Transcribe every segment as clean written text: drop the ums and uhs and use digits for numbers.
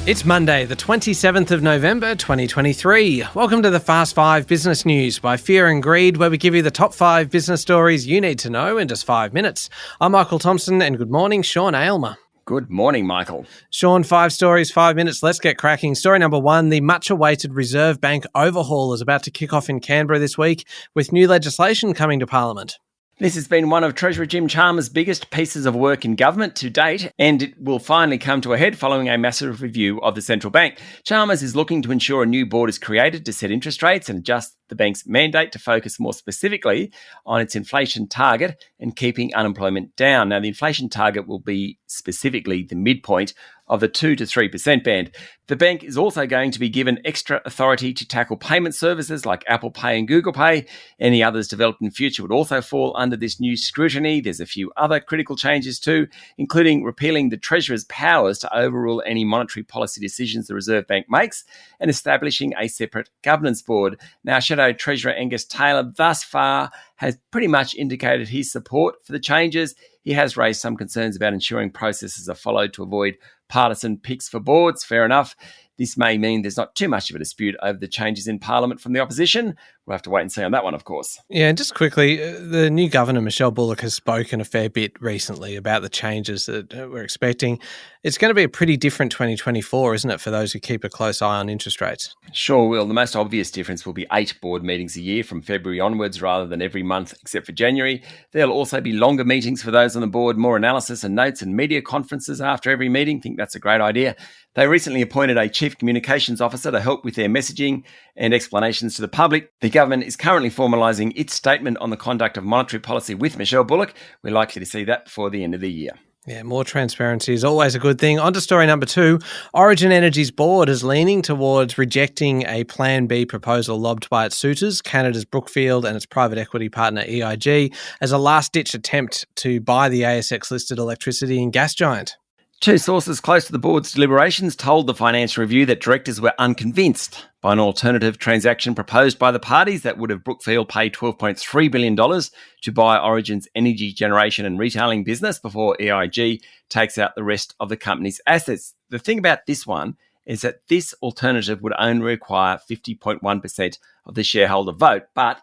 It's Monday, the 27th of November, 2023. Welcome to the Fast 5 Business News by Fear and Greed, where we give you the top 5 business stories you need to know in just 5 minutes. I'm Michael Thompson, and good morning, Sean Aylmer. Good morning, Michael. Sean, 5 stories, 5 minutes. Let's get cracking. Story number 1, the much-awaited Reserve Bank overhaul is about to kick off in Canberra this week, with new legislation coming to Parliament. This has been one of Treasurer Jim Chalmers' biggest pieces of work in government to date, and it will finally come to a head following a massive review of the central bank. Chalmers is looking to ensure a new board is created to set interest rates and adjust the bank's mandate to focus more specifically on its inflation target and keeping unemployment down. Now, the inflation target will be specifically the midpoint of the 2 to 3% band. The bank is also going to be given extra authority to tackle payment services like Apple Pay and Google Pay. Any others developed in future would also fall under this new scrutiny. There's a few other critical changes too, including repealing the Treasurer's powers to overrule any monetary policy decisions the Reserve Bank makes and establishing a separate governance board. Now, Shadow Treasurer Angus Taylor thus far has pretty much indicated his support for the changes. He has raised some concerns about ensuring processes are followed to avoid partisan picks for boards. Fair enough. This may mean there's not too much of a dispute over the changes in Parliament from the opposition. We'll have to wait and see on that one, of course. Yeah, and just quickly, the new governor, Michelle Bullock, has spoken a fair bit recently about the changes that we're expecting. It's going to be a pretty different 2024, isn't it, for those who keep a close eye on interest rates? Sure will. The most obvious difference will be 8 board meetings a year from February onwards rather than every month except for January. There'll also be longer meetings for those on the board, more analysis and notes and media conferences after every meeting. I think that's a great idea. They recently appointed a chief communications officer to help with their messaging and explanations to the public. The government is currently formalising its statement on the conduct of monetary policy with Michelle Bullock. We're likely to see that before the end of the year. Yeah, more transparency is always a good thing. On to story number 2. Origin Energy's board is leaning towards rejecting a Plan B proposal lobbed by its suitors, Canada's Brookfield and its private equity partner EIG, as a last-ditch attempt to buy the ASX-listed electricity and gas giant. 2 sources close to the board's deliberations told the Financial Review that directors were unconvinced by an alternative transaction proposed by the parties that would have Brookfield pay $12.3 billion to buy Origin's energy generation and retailing business before EIG takes out the rest of the company's assets. The thing about this one is that this alternative would only require 50.1% of the shareholder vote, but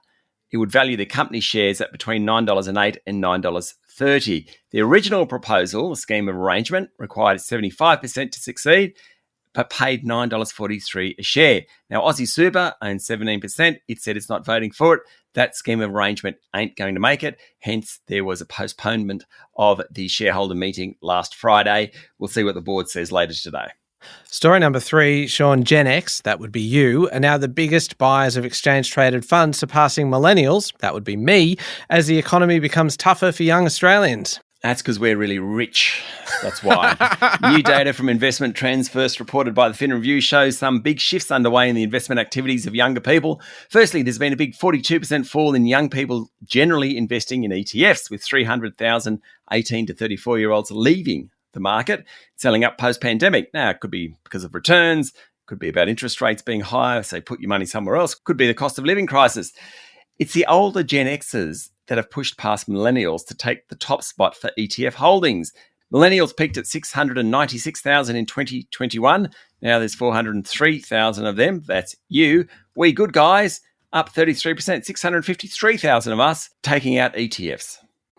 it would value the company shares at between $9.08 and $9.30. The original proposal, the scheme of arrangement, required 75% to succeed, but paid $9.43 a share. Now, Aussie Super owns 17%. It said it's not voting for it. That scheme of arrangement ain't going to make it. Hence, there was a postponement of the shareholder meeting last Friday. We'll see what the board says later today. Story number 3, Sean, Gen X, that would be you, are now the biggest buyers of exchange-traded funds, surpassing millennials, that would be me, as the economy becomes tougher for young Australians. That's because we're really rich. That's why. New data from Investment Trends, first reported by the Fin Review, shows some big shifts underway in the investment activities of younger people. Firstly, there's been a big 42% fall in young people generally investing in ETFs, with 300,000 18 to 34-year-olds leaving the market, selling up post-pandemic. Now, it could be because of returns, could be about interest rates being higher, so put your money somewhere else, could be the cost of living crisis. It's the older Gen Xers that have pushed past millennials to take the top spot for ETF holdings. Millennials peaked at 696,000 in 2021. Now there's 403,000 of them. That's you. We good guys, up 33%, 653,000 of us taking out ETFs.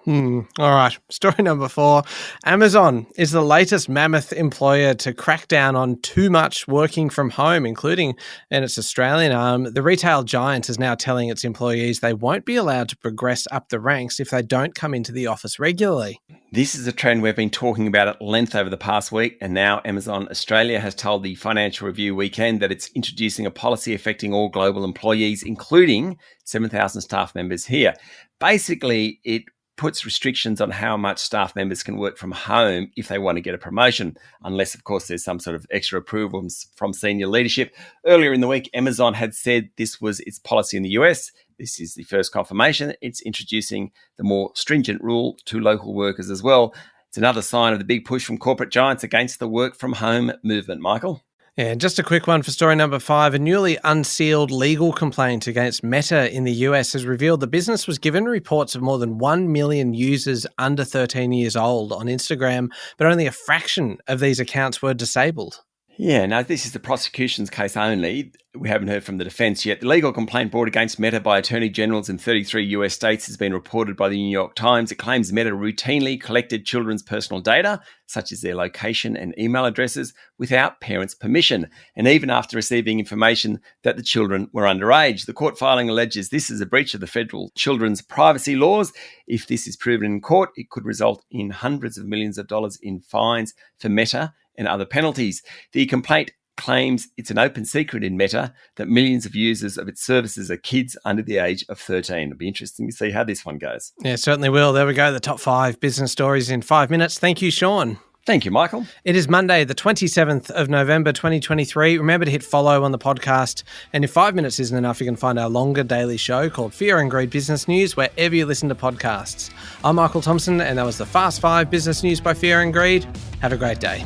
All right. Story number 4. Amazon is the latest mammoth employer to crack down on too much working from home, including in its Australian arm. The retail giant is now telling its employees they won't be allowed to progress up the ranks if they don't come into the office regularly. This is a trend we've been talking about at length over the past week, and now Amazon Australia has told the Financial Review weekend that it's introducing a policy affecting all global employees, including 7,000 staff members here. Basically, it puts restrictions on how much staff members can work from home if they want to get a promotion, unless, of course, there's some sort of extra approval from senior leadership. Earlier in the week, Amazon had said this was its policy in the US. This is the first confirmation. It's introducing the more stringent rule to local workers as well. It's another sign of the big push from corporate giants against the work from home movement, Michael. Yeah, just a quick one for story number 5. A newly unsealed legal complaint against Meta in the US has revealed the business was given reports of more than 1 million users under 13 years old on Instagram, but only a fraction of these accounts were disabled. Yeah, now this is the prosecution's case only. We haven't heard from the defense yet. The legal complaint brought against Meta by attorney generals in 33 US states has been reported by the New York Times. It claims Meta routinely collected children's personal data, such as their location and email addresses, without parents' permission, and even after receiving information that the children were underage. The court filing alleges this is a breach of the federal children's privacy laws. If this is proven in court, it could result in hundreds of millions of dollars in fines for Meta and other penalties. The complaint claims it's an open secret in Meta that millions of users of its services are kids under the age of 13. It'll be interesting to see how this one goes. Yeah, certainly will. There we go. The top 5 business stories in 5 minutes. Thank you, Sean. Thank you, Michael. It is Monday, the 27th of November, 2023. Remember to hit follow on the podcast. And if 5 minutes isn't enough, you can find our longer daily show called Fear and Greed Business News wherever you listen to podcasts. I'm Michael Thompson, and that was the Fast 5 Business News by Fear and Greed. Have a great day.